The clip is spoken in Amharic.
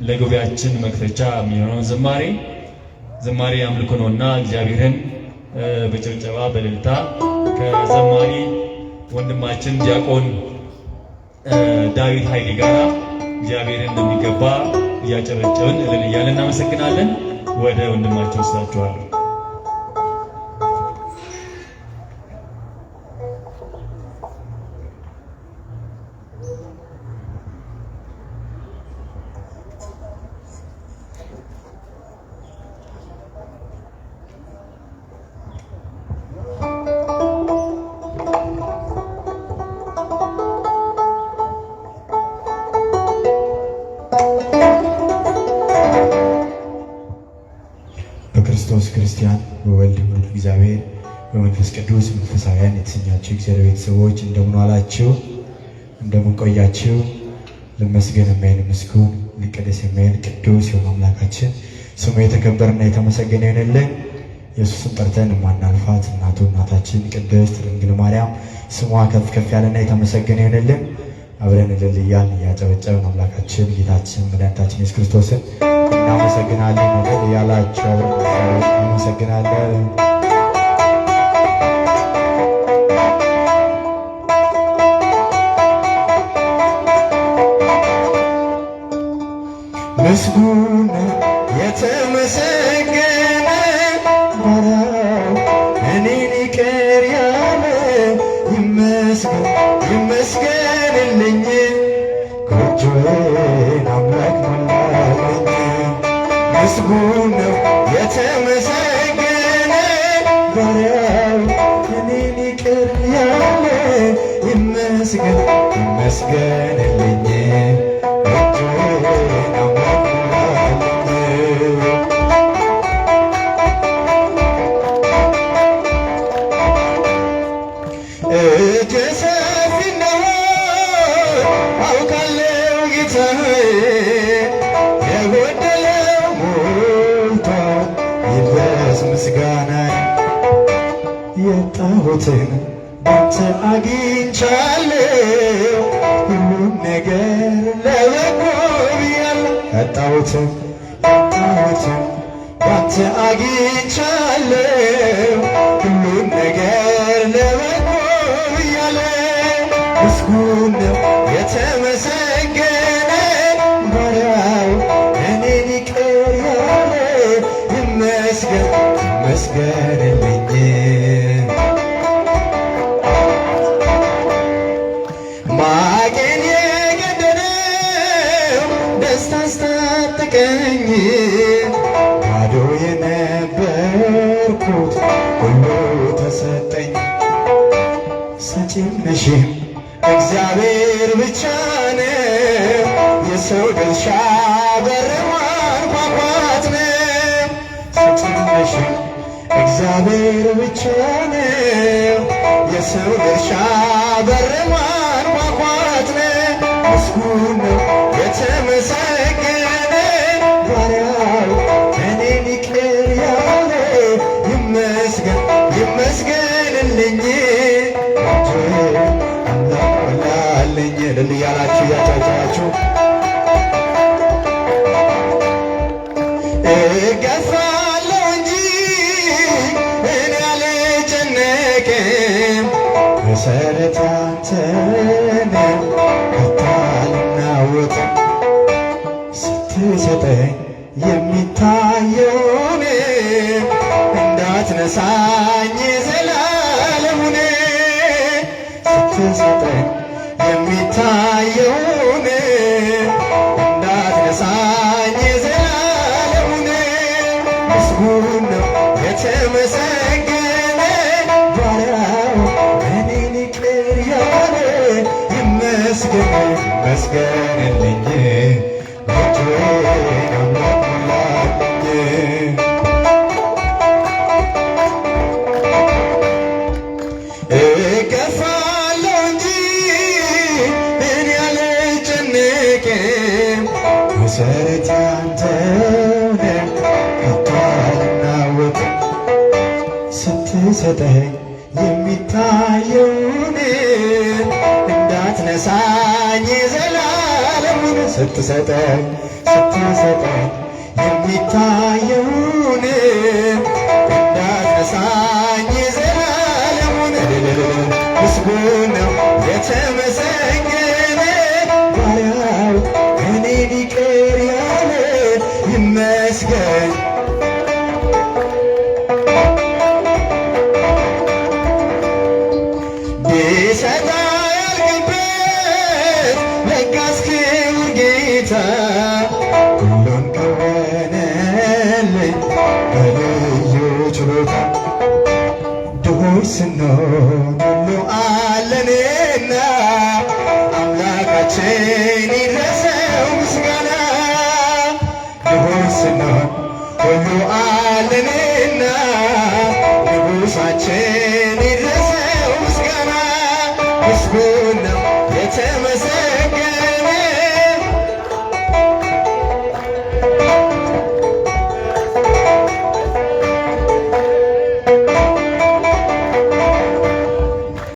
ለጉባኤያችን መክፈቻ የሚሆነውን ዝማሬ አምልኮ ነውና እግዚአብሔርን በጭብጨባ በእልልታ ከዘማሪ ወንድማችን ዲያቆን ዳዊት ኃይሌ ጋር እግዚአብሔርን እንደሚገባ እያጨበጨብን እልል እያልን እናመሰግናለን። ወደ ወንድማችን ወስዳችኋለሁ። በክርስቶስ ክርስቲያን በወልድ ወልድ እግዚአብሔር በመንፈስ ቅዱስ መንፈሳውያን የተሰኛችሁ እግዚአብሔር ቤተሰቦች እንደምን ዋላችሁ? እንደምን ቆያችሁ? ልመስገን የማይል ምስጉን ሊቀደስ የማይል ቅዱስ የሆነ አምላካችን ስሙ የተከበረና የተመሰገነ ይሁንልን። ኢየሱስን ጠርተን የማናልፋት እናታችን ቅድስት ድንግል ማርያም ስሟ ከፍ ከፍ ያለና የተመሰገነ ይሁንልን። አብረን እልል እያልን እያጨበጨብን አምላካችን ጌታችን መድኃኒታችን ኢየሱስ ክርስቶስን እናመሰግናለን። እልል እያላችሁ አብረን እናመሰግናለን። ምስጉን የተመሰገነ ባሪያው እኔን ይቅር ያለ ይመስገንልኝ ጎጆዬን አምላክ ሞላልኝ። ምስጉን ነው የተመሰገነ ባሪያው እኔን ይቅር ያለ ይመስገንልኝ ጎጆዬን አምላክ እጅ ሰፊ ነው አውቃለሁ ጌታዬ፣ የጎደለው ሞልቷል ይድረስ ምስጋናዬ። ያጣሁትን ባንተ አግኝቻለሁ ሁሉም ነገር ለበጎ ብያለሁ። ያጣሁትን ባንተ አግኝቻለሁ ሁሉም ነገር ለበጎ ምስጉን ነው የተመሰገነ ባሪያው እኔን ይቅር ያለ ይመስገንልኝ። ማቄን የገደለው ደስታ አስታጠቀኝ፣ ባዶ የነበርኩት ሁሉ ተሰጠኝ። ሰጪም ነሽም እግዚአብሔር ብቻ ነው፣ የሰው ድርሻ በር ማንኳኳት ነው። ሰጪም ነሽም እግዚአብሔር ብቻ ነው፣ የሰው ድርሻ በር ማንኳኳት ነው። ምስጉን ነው የተመሰገነ ባሪያው እኔን ይቅር ያለ ይመስገንልኝ አምላክ እልል እያላችሁ እያጫጫችሁ እገፋለሁ እንጂ እኔ አልጨነቅም፣ መሰረት ያንተ ነው ከቶ አልናወጥም። ስትሰጠኝ የሚታየውን እንዳትነሳኝ ዘላለሙን ስትሰጠኝ የሚታየውን እንዳትነሳኝ ዘላለሙን። ምስጉን ነው የተመሰገነ ባሪያው እኔን ይቅር ያለ ይመስገንልኝ ጎጆዬን አምላክ ሞላልኝ። እገፋለሁ እንጂ እኔ አልጨነቅም፣ መሰረት ያንተ ነው ከቶ አልናወጥም። ስትሰጠኝ የሚታየውን እንዳትነሳኝ ዘላለሙን ስትሰጠኝ ስትሰጠኝ የሚታየውን እንዳትነሳኝ ዘላለሙን ምስጉን ነው የተመሰገነ ባሪያው እኔን ይቅር ያለ ይመስገን። ቢሰጣ ያልቅበት ለጋስ ክቡር ጌታ ሁሉን ከወነልኝ በልዩ ችሎታ ድሆች ስንሆን ሁሉ አለንና አምላካችን ይድረሰው ምስጋና። ድሆች ስንሆን ሁሉ አለንና ንጉሣችን